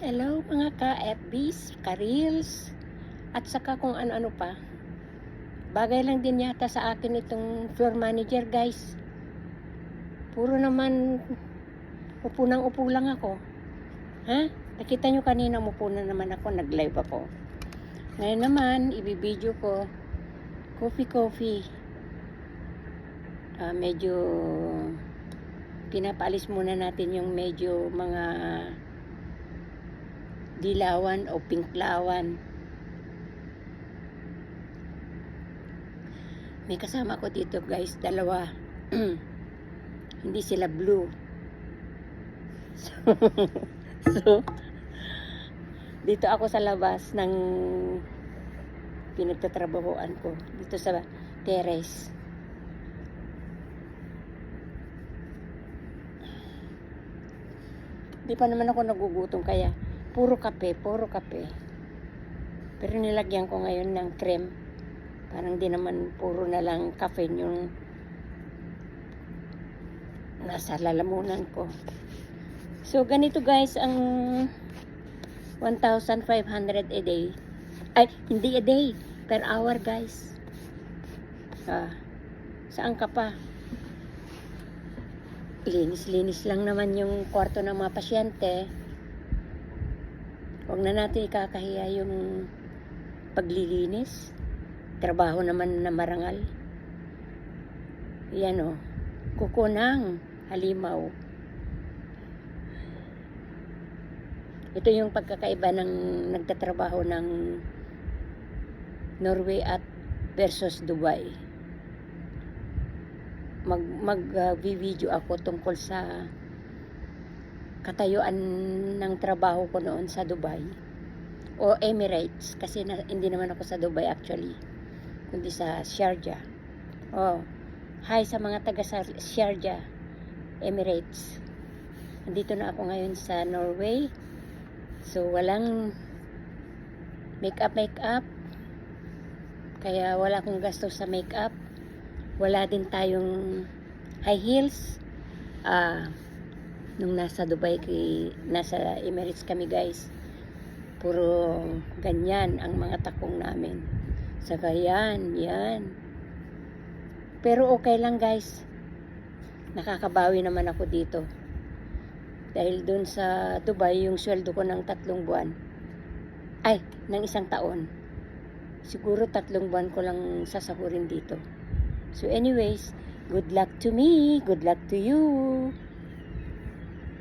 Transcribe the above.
Hello mga ka-FBs, ka-reels, at saka kung ano-ano pa. Bagay lang din yata sa akin itong floor manager, guys. Puro naman upo ng upo lang ako. Ha? Nakita nyo kanina upo na naman ako, nag-live ako. Ngayon naman, ibibideo ko, coffee. Medyo pinapaalis muna natin yung medyo mga dilawan o pinklawan. May kasama ko dito, guys, dalawa. Hindi sila blue. So, dito ako sa labas ng pinagtatrabahoan ko. Dito sa terrace. Di pa naman ako nagugutom kaya puro kape. Pero nilagyan ko ngayon ng cream. Parang di naman puro na lang caffeine yung nasa lalamunan ko. So, ganito guys ang 1,500 a day. Ay, hindi a day. Per hour, guys. Saan ka pa? Linis lang naman yung kwarto ng mga pasyente. Huwag na natin ikakahiya yung paglilinis. Trabaho naman na marangal. Yan o. Kuko ng halimaw. Ito yung pagkakaiba ng nagtatrabaho ng Norway at versus Dubai. Mag-video ako tungkol sa katayuan ng trabaho ko noon sa Dubai o Emirates kasi hindi naman ako sa Dubai actually, kundi sa Sharjah. Hi sa mga taga Sharjah, Emirates. Nandito na ako ngayon sa Norway. So walang makeup, kaya wala akong gastos sa makeup. Wala din tayong high heels. Nung nasa Dubai, nasa Emirates kami, guys, puro ganyan ang mga takong namin. Saka yan. Pero okay lang, guys. Nakakabawi naman ako dito. Dahil dun sa Dubai, yung sweldo ko ng 3 buwan. Ay, ng 1 taon. Siguro 3 buwan ko lang sasahurin dito. So anyways, good luck to me. Good luck to you.